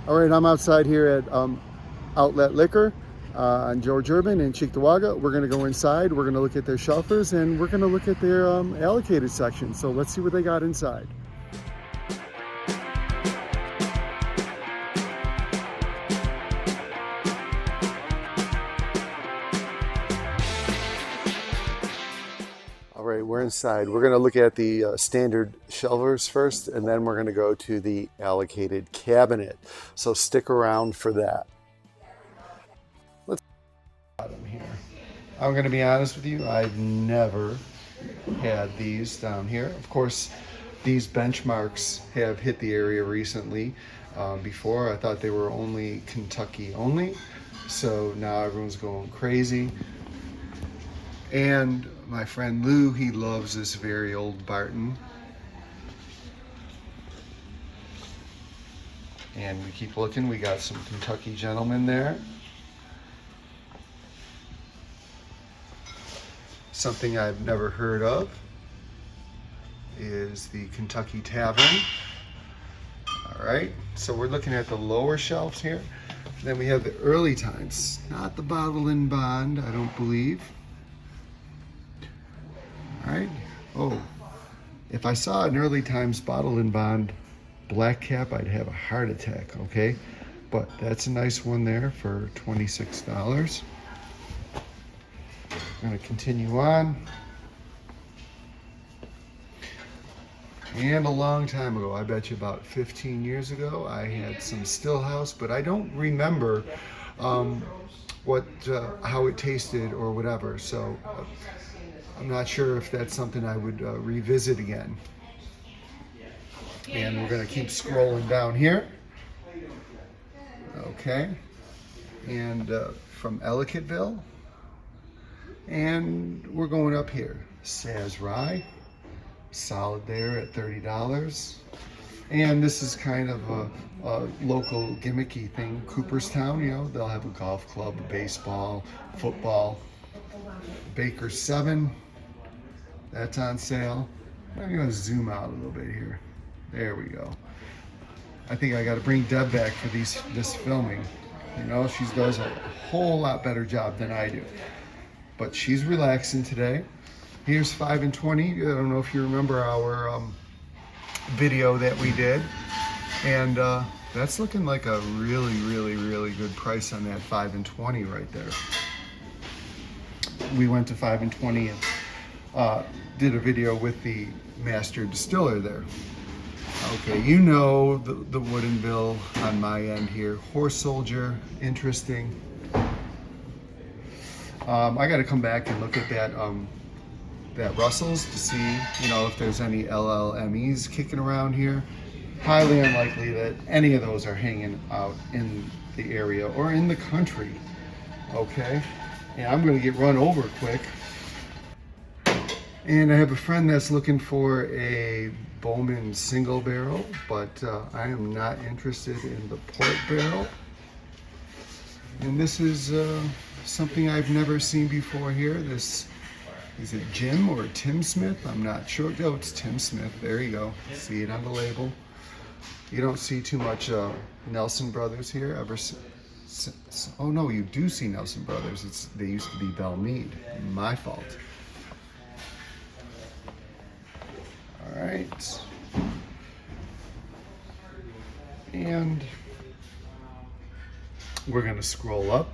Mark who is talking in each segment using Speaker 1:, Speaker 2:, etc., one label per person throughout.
Speaker 1: All right, I'm outside here at Outlet Liquor on George Urban in Cheektowaga. We're going to go inside. We're going to look at their shelfers and we're going to look at their allocated section. So let's see what they got inside. All right, we're inside. We're going to look at the standard shelvers first, and then we're going to go to the allocated cabinet. So stick around for that. Let's bottom here. I'm going to be honest with you. I've never had these down here. Of course, these benchmarks have hit the area recently. Before, I thought they were only Kentucky only. So now everyone's going crazy. And my friend Lou, he loves this very old Barton. And we keep looking, we got some Kentucky gentlemen there. Something I've never heard of is the Kentucky Tavern. All right, so we're looking at the lower shelves here. Then we have the early times, not the bottle and bond, I don't believe. All right. Oh, if I saw an early times bottle and bond black cap, I'd have a heart attack, okay? But that's a nice one there for $26. I'm gonna continue on. And a long time ago, I bet you about 15 years ago, I had some Stillhouse, but I don't remember how it tasted or whatever. So I'm not sure if that's something I would revisit again. And we're gonna keep scrolling down here. Okay. And from Ellicottville. And we're going up here. Saz Rye, solid there at $30. And this is kind of a local gimmicky thing. Cooperstown, you know, they'll have a golf club, baseball, football. Baker's 7. That's on sale. I'm gonna zoom out a little bit here. There we go. I think I gotta bring Deb back for this filming. You know, she does a whole lot better job than I do. But she's relaxing today. Here's 5 and 20. I don't know if you remember our video that we did. And that's looking like a really, really, really good price on that 5 and 20 right there. We went to 5 and 20 and did a video with the master distiller there. Okay, you know the wooden bill on my end here. Horse Soldier, interesting. I got to come back and look at that Russell's to see, you know, if there's any LLMEs kicking around here. Highly unlikely that any of those are hanging out in the area or in the country. Okay, and I'm going to get run over quick. And I have a friend that's looking for a Bourbon single barrel, but I am not interested in the port barrel. And this is something I've never seen before here. This, is it Jim or Tim Smith? I'm not sure. Oh, it's Tim Smith. There you go. See it on the label. You don't see too much Nelson Brothers here. Oh no, you do see Nelson Brothers. They used to be Bell Mead. My fault. All right. And we're going to scroll up.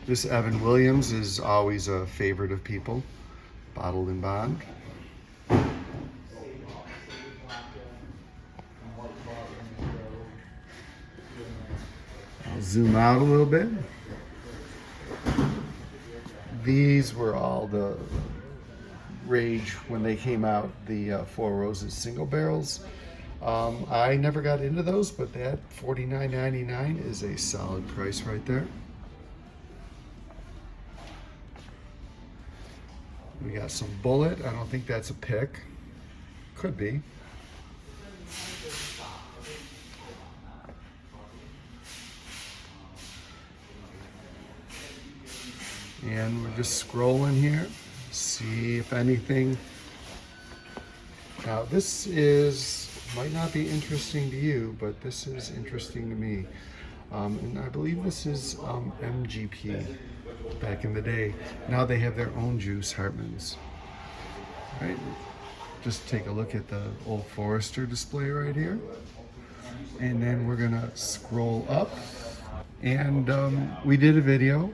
Speaker 1: This Evan Williams is always a favorite of people. Bottled and bond. I'll zoom out a little bit. These were all the rage when they came out, the Four Roses single barrels. I never got into those, but that $49.99 is a solid price right there. We got some Bullet. I don't think that's a pick. Could be. And we're just scrolling here, see if anything. Now this is Might not be interesting to you, but this is interesting to me. And I believe this is MGP back in the day. Now they have their own juice, Hartman's. Right? Just take a look at the Old Forester display right here. And then we're gonna scroll up. And we did a video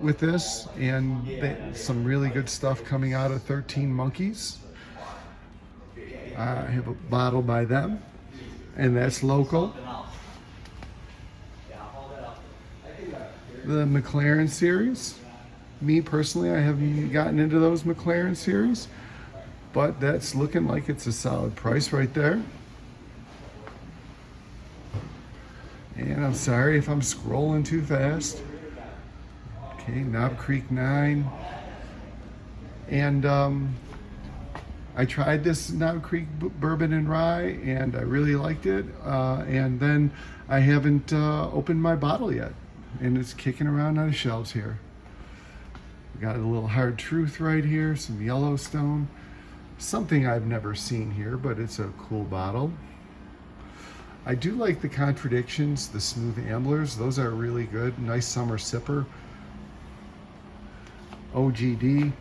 Speaker 1: with this, and some really good stuff coming out of 13 Monkeys. I have a bottle by them, and that's local. The McLaren series. Me personally, I haven't gotten into those McLaren series, but that's looking like it's a solid price right there. And I'm sorry if I'm scrolling too fast. Okay, Knob Creek 9. And I tried this Knob Creek Bourbon and Rye, and I really liked it. And then I haven't opened my bottle yet, and it's kicking around on the shelves here. We got a little Hard Truth right here, some Yellowstone. Something I've never seen here, but it's a cool bottle. I do like the Contradictions, the Smooth Amblers. Those are really good. Nice summer sipper. OGD.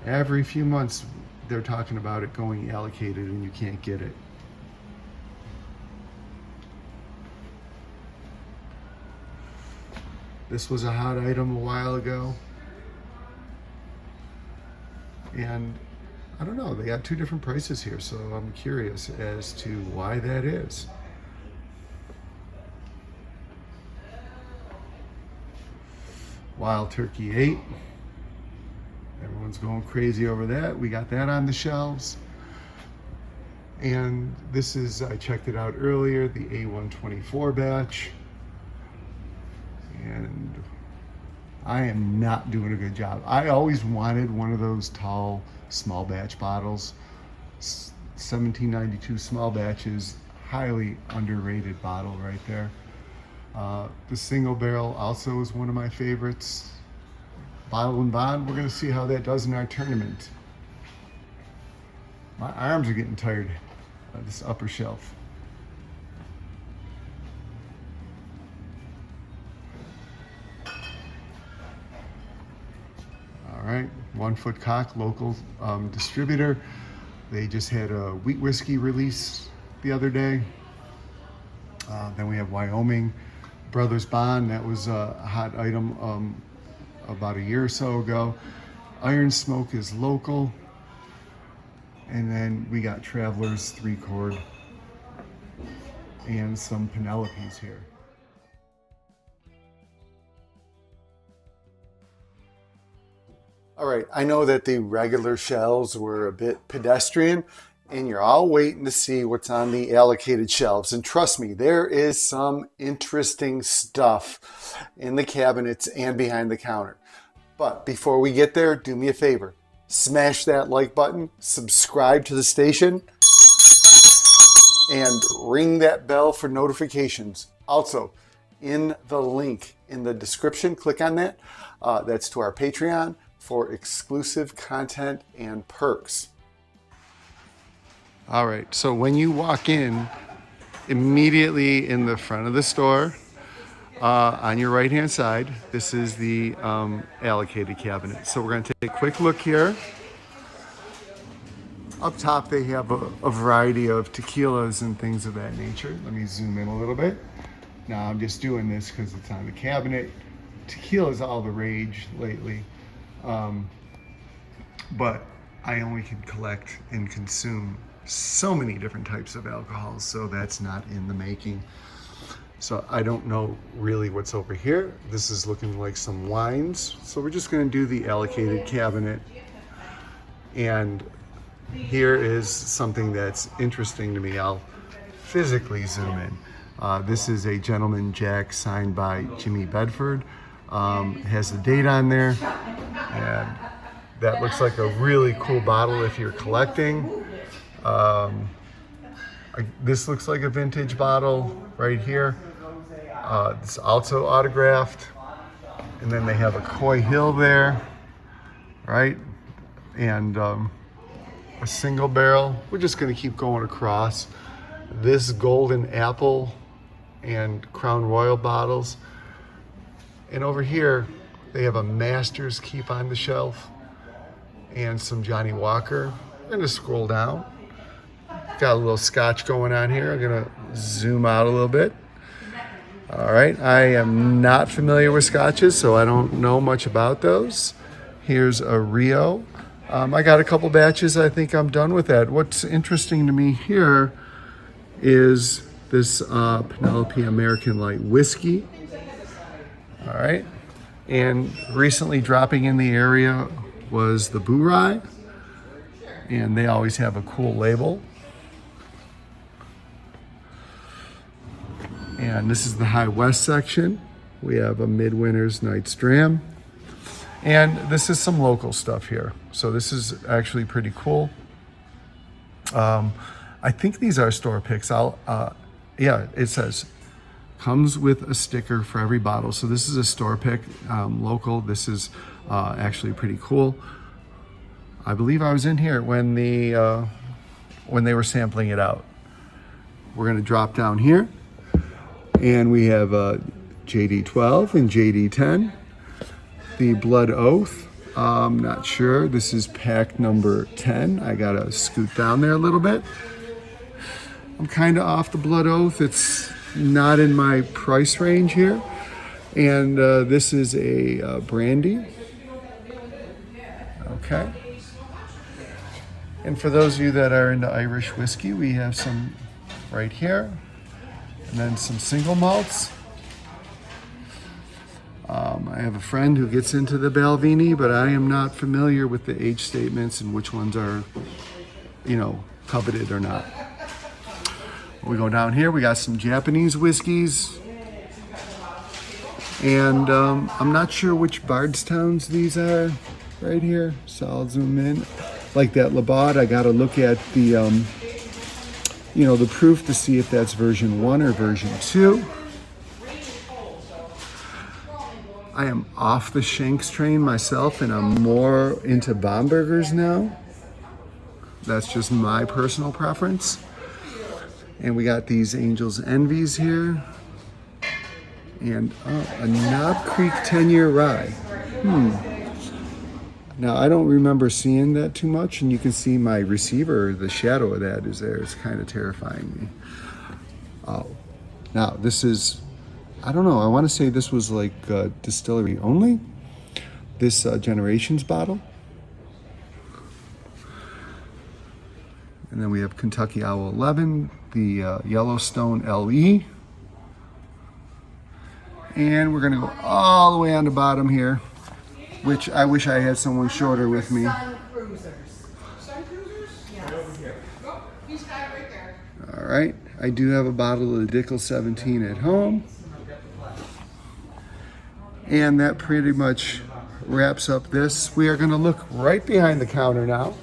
Speaker 1: Every few months they're talking about it going allocated and you can't get it. This was a hot item a while ago. And I don't know, they got two different prices here, so I'm curious as to why that is. Wild Turkey 8. Everyone's going crazy over that. We got that on the shelves. And this is, I checked it out earlier, the A124 batch. And I am not doing a good job. I always wanted one of those tall, small batch bottles. 1792 small batches, highly underrated bottle right there. The single barrel also is one of my favorites. Bottle and Bond, we're gonna see how that does in our tournament. My arms are getting tired of this upper shelf. All right, One Foot Cock, local distributor. They just had a wheat whiskey release the other day. Then we have Wyoming Brothers Bond. That was a hot item about a year or so ago. Iron Smoke is local. And then we got Travelers 3-Chord and some Penelopes here. All right, I know that the regular shelves were a bit pedestrian, and you're all waiting to see what's on the allocated shelves. And trust me, there is some interesting stuff in the cabinets and behind the counter. But before we get there, do me a favor. Smash that like button, subscribe to the station, and ring that bell for notifications. Also, in the link in the description, click on that. That's to our Patreon for exclusive content and perks. All right, so when you walk in, immediately in the front of the store, on your right-hand side, this is the allocated cabinet. So we're gonna take a quick look here. Up top, they have a variety of tequilas and things of that nature. Let me zoom in a little bit. Now I'm just doing this because it's on the cabinet. Tequila is all the rage lately. But I only can collect and consume so many different types of alcohols, so that's not in the making. So I don't know really what's over here. This is looking like some wines. So we're just gonna do the allocated cabinet. And here is something that's interesting to me. I'll physically zoom in. This is a Gentleman Jack signed by Jimmy Bedford. It has the date on there, and that looks like a really cool bottle if you're collecting. This looks like a vintage bottle right here. It's also autographed. And then they have a Coy Hill there, right? And a single barrel. We're just gonna keep going across. This Golden Apple and Crown Royal bottles. And over here, they have a Master's Keep on the shelf and some Johnny Walker. I'm gonna scroll down. Got a little scotch going on here. I'm gonna zoom out a little bit. All right, I am not familiar with scotches, so I don't know much about those. Here's a Rio. I got a couple batches. I think I'm done with that. What's interesting to me here is this Penelope American Light Whiskey. All right, and recently dropping in the area was the Bourbon, and they always have a cool label. And this is the High West section. We have a Midwinter's Night's Dram. And this is some local stuff here. So this is actually pretty cool. I think these are store picks. Yeah, it says, comes with a sticker for every bottle. So this is a store pick, local. This is actually pretty cool. I believe I was in here when they were sampling it out. We're gonna drop down here. And we have JD12 and JD10. The Blood Oath, I'm not sure. This is pack number 10. I gotta scoot down there a little bit. I'm kind of off the Blood Oath. It's not in my price range here. And this is a brandy. Okay. And for those of you that are into Irish whiskey, we have some right here. And then some single malts. I have a friend who gets into the Balvenie, but I am not familiar with the age statements and which ones are, coveted or not. We go down here, we got some Japanese whiskeys. And I'm not sure which Bardstowns these are right here. So I'll zoom in. Like that Labatt, I gotta look at the the proof to see if that's version 1 or version 2. I am off the Shanks train myself, and I'm more into Bombergers now. That's just my personal preference. And we got these Angel's Envies here. And a Knob Creek 10-year rye. Now, I don't remember seeing that too much, and you can see my receiver, the shadow of that is there. It's kind of terrifying me. Oh, now this is, I don't know, I want to say this was like distillery only. This Generations bottle. And then we have Kentucky Owl 11, the Yellowstone LE. And we're going to go all the way on the bottom here, which I wish I had someone shorter with me.
Speaker 2: Sun Cruisers. Sun Cruisers? Yes. Oh, he's got it right there.
Speaker 1: All right. I do have a bottle of the Dickel 17 at home. And that pretty much wraps up this. We are going to look right behind the counter now.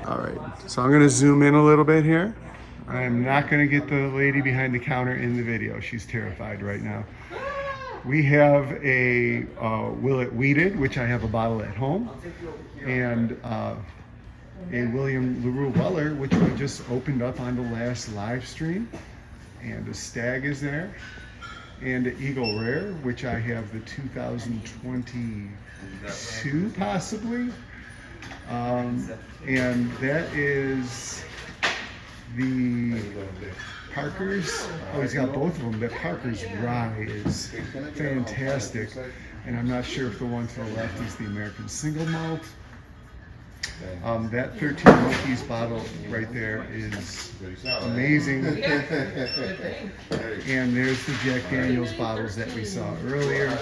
Speaker 1: All right. So I'm going to zoom in a little bit here. I'm not going to get the lady behind the counter in the video. She's terrified right now. We have a Willet Wheated, which I have a bottle at home, and a William LaRue Weller, which we just opened up on the last live stream, and a Stag is there, and an Eagle Rare, which I have the 2022 possibly, and that is the Parker's. Oh, he's got both of them. That Parker's rye is fantastic. And I'm not sure if the one to the left is the American Single Malt. That 13 Monkeys bottle right there is amazing. And there's the Jack Daniels bottles that we saw earlier.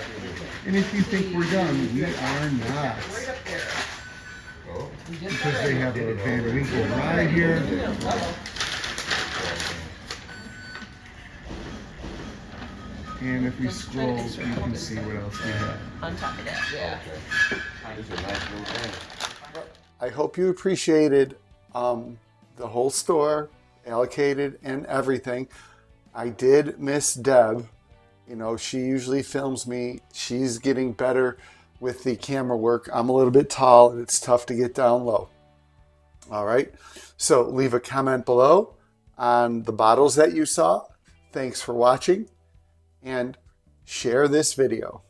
Speaker 1: And if you think we're done, we are not. Because they have a Van Winkle rye here. And if we scroll, you can see what else we have.
Speaker 2: On top of that, yeah.
Speaker 1: I hope you appreciated the whole store, allocated and everything. I did miss Deb. She usually films me. She's getting better with the camera work. I'm a little bit tall and it's tough to get down low. All right. So leave a comment below on the bottles that you saw. Thanks for watching, and share this video.